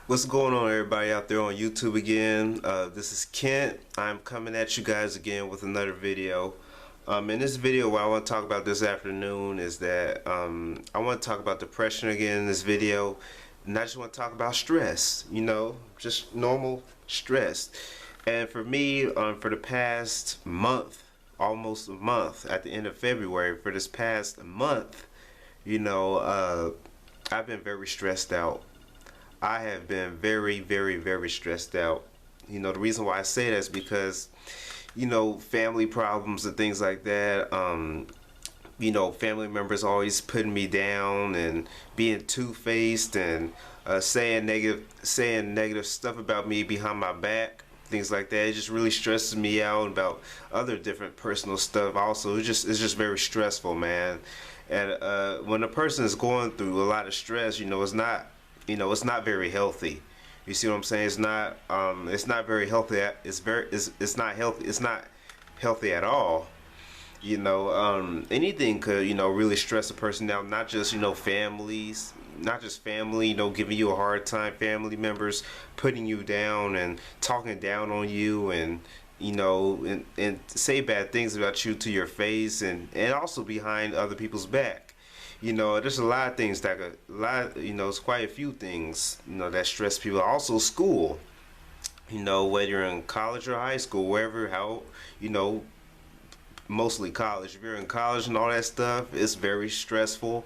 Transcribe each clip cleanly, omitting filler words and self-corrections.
What's going on, everybody out there on YouTube again? This is Kent. I'm coming at you guys again with another video. In this video, what I want to talk about this afternoon is that I want to talk about depression again in this video. And I just want to talk about stress, just normal stress. And for me, for the past month, almost a month, at the end of February, for this past month, I've been very stressed out. I have been very, very, very stressed out. The reason why I say that is because, family problems and things like that. Family members always putting me down and being two-faced and saying negative stuff about me behind my back, things like that. It just really stresses me out about other different personal stuff. Also, it's just very stressful, man. And when a person is going through a lot of stress, it's not very healthy. You see what I'm saying? It's not very healthy. It's not healthy. It's not healthy at all. Anything could, really stress a person out. Not just, families, not just family, giving you a hard time, family members putting you down and talking down on you and, and say bad things about you to your face and also behind other people's back. There's a lot of things it's quite a few things, that stress people. Also school, whether you're in college or high school, mostly college. If you're in college and all that stuff, it's very stressful.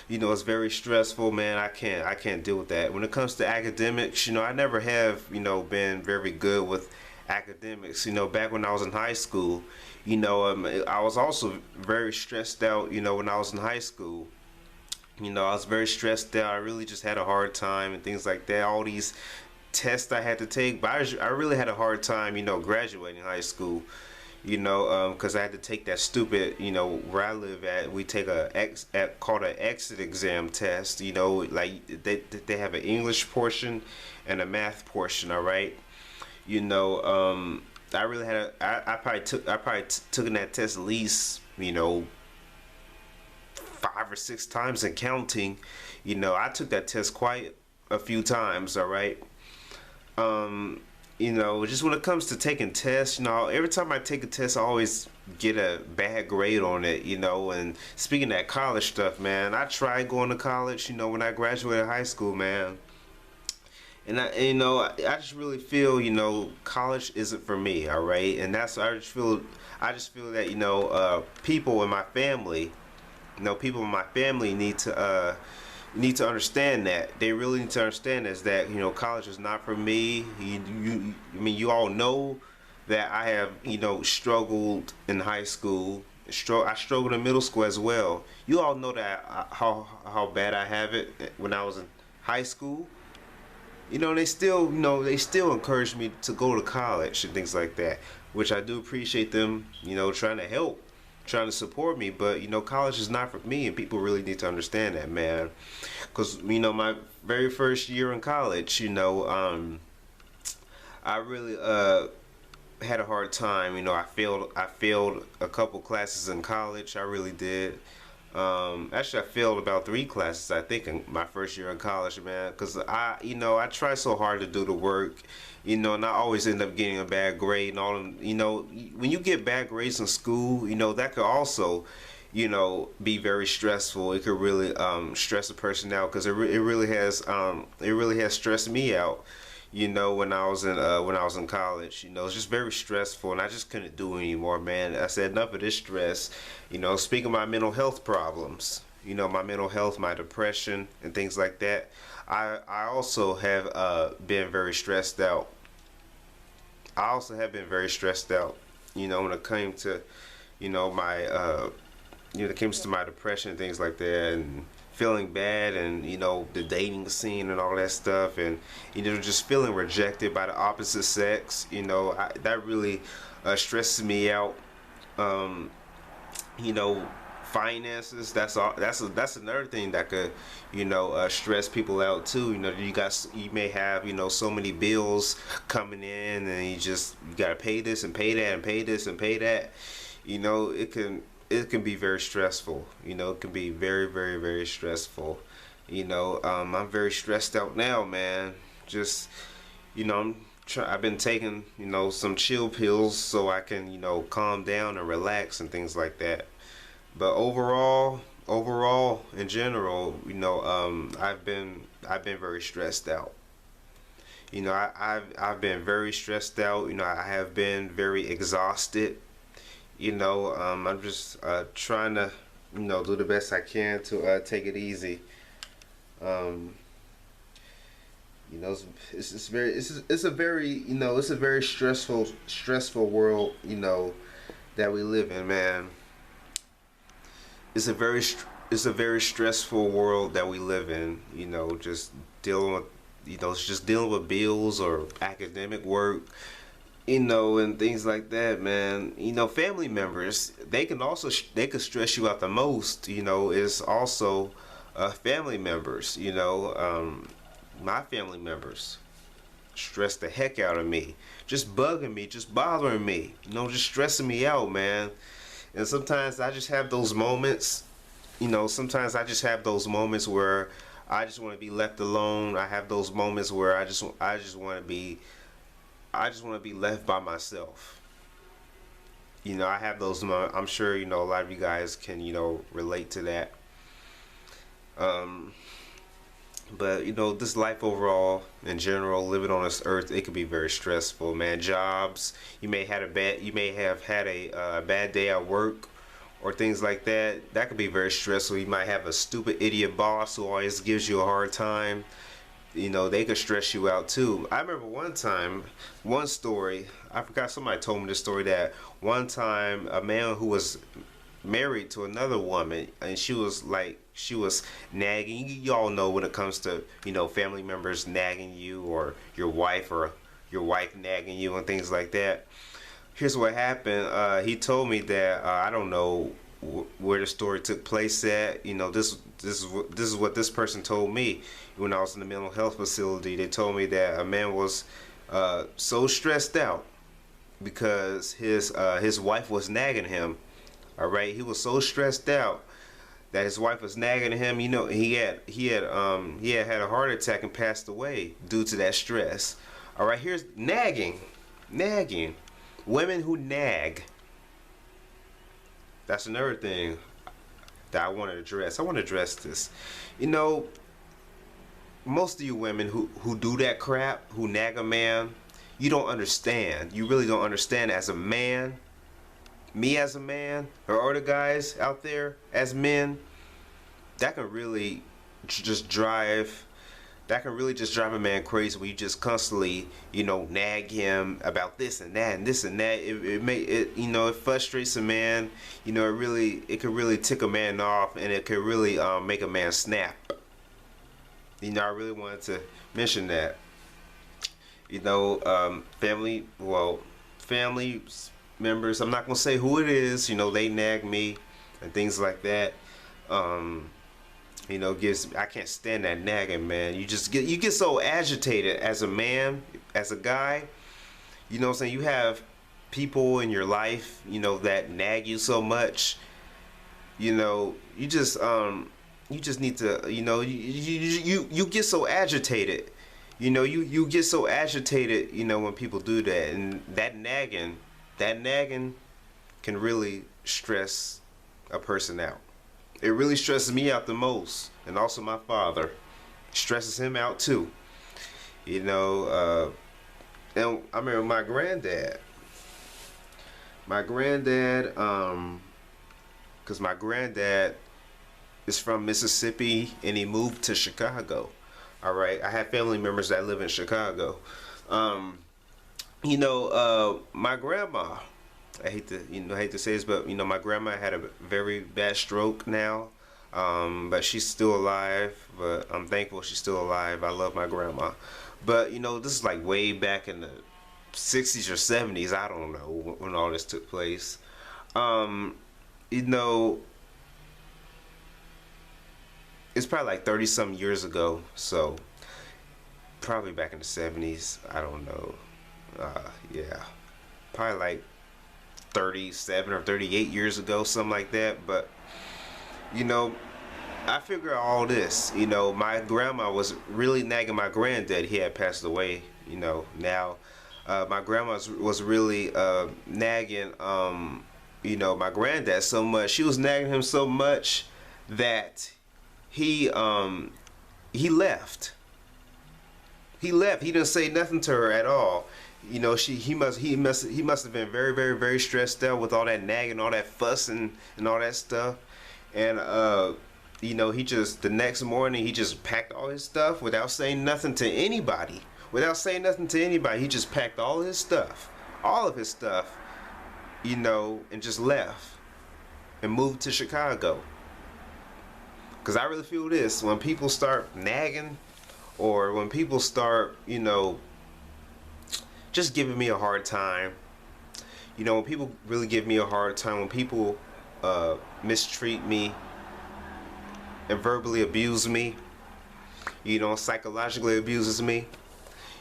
It's very stressful, man. I can't deal with that. When it comes to academics, I never have, been very good with academics. Back when I was in high school, I was also very stressed out, when I was in high school. I was very stressed out. I really just had a hard time and things like that. All these tests I had to take, but I really had a hard time, graduating high school. Because I had to take that stupid, where I live at, we take called an exit exam test. Like they have an English portion and a math portion. All right. I really had I probably took that test at least 5 or 6 times and counting. I took that test quite a few times. All right. Just when it comes to taking tests, every time I take a test, I always get a bad grade on it. And speaking of that college stuff, man, I tried going to college. When I graduated high school, man. And I just really feel, college isn't for me, all right. And I just feel that, people in my family, need to understand that. They really need to understand that college is not for me. You all know that I have, struggled in high school. I struggled in middle school as well. You all know that how bad I have it when I was in high school. They still encourage me to go to college and things like that, which I do appreciate them, trying to help, trying to support me. But, college is not for me, and people really need to understand that, man. Because, my very first year in college, I really had a hard time. I failed a couple classes in college. I really did. Actually, I failed about 3 classes, I think, in my first year in college, man. Because I try so hard to do the work, and I always end up getting a bad grade and all. When you get bad grades in school, that could also, be very stressful. It could really stress a person out, because it really has stressed me out. When I was in college, it's just very stressful, and I just couldn't do it anymore, man. I said enough of this stress. Speaking of my mental health problems, my mental health, my depression, and things like that. I also have been very stressed out. When it came to, my depression and things like that, and feeling bad, and the dating scene and all that stuff, and just feeling rejected by the opposite sex. That really stresses me out. Finances, that's another thing that could stress people out too. You may have so many bills coming in, and you gotta pay this and pay that and pay this and pay that. It can be very stressful. It can be very, very, very stressful. I'm very stressed out now, man. Just, I've been taking, some chill pills so I can, calm down and relax and things like that. But overall, in general, I've been very stressed out. I've been very stressed out. I have been very exhausted. I'm just trying to, do the best I can to take it easy. Um, it's a very, it's a very stressful world, that we live in, man. It's a very stressful world that we live in. Just dealing with, it's just dealing with bills or academic work, and things like that, man. Family members, they could stress you out the most. Is also family members. My family members stress the heck out of me, just bugging me, just bothering me, just stressing me out, man. And sometimes I just have those moments. Sometimes I just have those moments where I just want to be left alone. I have those moments where I just want to be left by myself. I have those moments. I'm sure, a lot of you guys can, relate to that. Um, but, this life overall, in general, living on this earth, it can be very stressful, man. Jobs, you may have had a bad day at work or things like that. That could be very stressful. You might have a stupid idiot boss who always gives you a hard time. They could stress you out too. I remember one story, I forgot, somebody told me this story, that one time a man who was married to another woman, and she was nagging. Y'all know when it comes to, family members nagging you, or your wife nagging you and things like that. Here's what happened. He told me that, I don't know where the story took place at. This is what this person told me. When I was in the mental health facility, they told me that a man was so stressed out because his wife was nagging him. All right, he was so stressed out that his wife was nagging him. He had a heart attack and passed away due to that stress. All right, here's nagging, women who nag. That's another thing that I want to address. I want to address this. Most of you women who do that crap, who nag a man, you don't understand. You really don't understand. As a man, me as a man, or other guys out there as men, that can really just drive a man crazy when you just constantly, nag him about this and that and this and that. It frustrates a man. It could really tick a man off, and it could really make a man snap. I really wanted to mention that. Family members, I'm not gonna say who it is, they nag me and things like that. I can't stand that nagging, man. You get so agitated as a man, as a guy. What I'm saying? You have people in your life, that nag you so much. You just need to, you get so agitated. You get so agitated, when people do that. And that nagging can really stress a person out. It really stresses me out the most. And also my father stresses him out too. And I remember my granddad, because my granddad is from Mississippi and he moved to Chicago. All right, I have family members that live in Chicago. My grandma, I hate to say this, but my grandma had a very bad stroke now. But she's still alive. But I'm thankful she's still alive. I love my grandma. But this is like way back in the 60s or 70s. I don't know when all this took place. You know, it's probably like 30 some years ago, so probably back in the 70s. I don't know. Yeah, probably like 37 or 38 years ago, something like that. But you know, I figure out all this. You know, my grandma was really nagging my granddad. He had passed away. You know, now my grandma was really nagging. You know, my granddad so much. She was nagging him so much that he he left. He left. He didn't say nothing to her at all. You know, he must have been very stressed out with all that nagging, all that fussing, and all that stuff. And you know, he just the next morning he just packed all his stuff without saying nothing to anybody. Without saying nothing to anybody, he just packed all his stuff, all of his stuff, you know, and just left and moved to Chicago. Cause I really feel this: when people start nagging, or when people start, you know, just giving me a hard time. You know, when people really give me a hard time, when people mistreat me and verbally abuse me, you know, psychologically abuses me,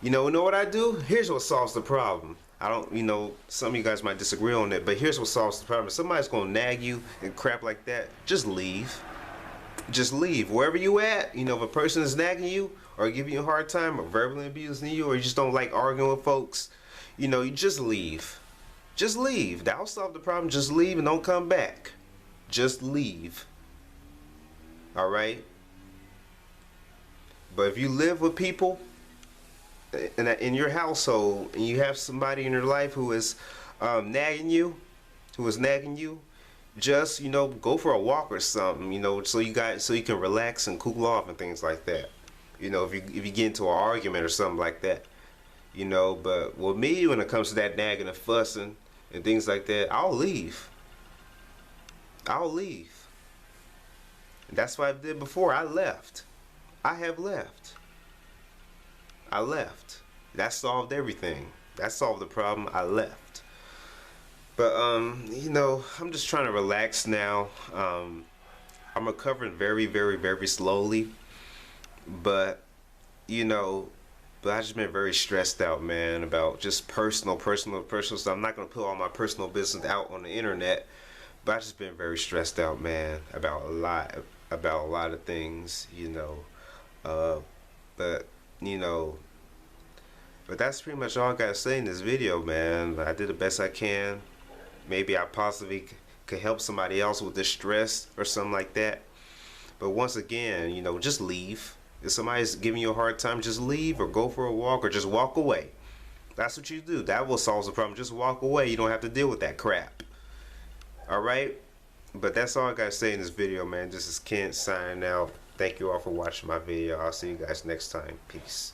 you know what I do? Here's what solves the problem. I don't, you know, some of you guys might disagree on it, but here's what solves the problem. If somebody's gonna nag you and crap like that, just leave. Just leave. Wherever you at, you know, if a person is nagging you or giving you a hard time or verbally abusing you, or you just don't like arguing with folks, you know, you just leave. Just leave. That'll solve the problem. Just leave and don't come back. Just leave. Alright? But if you live with people in your household and you have somebody in your life who is nagging you, just, you know, go for a walk or something, you know, so you can relax and cool off and things like that. You know, if you get into an argument or something like that, you know. But with me, when it comes to that nagging and fussing and things like that, I'll leave. I'll leave. And that's what I did before. I left. I have left. I left. That solved everything. That solved the problem. I left. But you know, I'm just trying to relax now. I'm recovering very slowly. But you know, I've just been very stressed out, man, about just personal stuff. I'm not gonna put all my personal business out on the internet, but I've just been very stressed out, man, about a lot of things, you know. But you know, but that's pretty much all I gotta say in this video, man. I did the best I can. Maybe I possibly could help somebody else with this stress or something like that. But once again, you know, just leave. If somebody's giving you a hard time, just leave or go for a walk or just walk away. That's what you do. That will solve the problem. Just walk away. You don't have to deal with that crap. Alright? But that's all I gotta say in this video, man. This is Kent signing out. Thank you all for watching my video. I'll see you guys next time. Peace.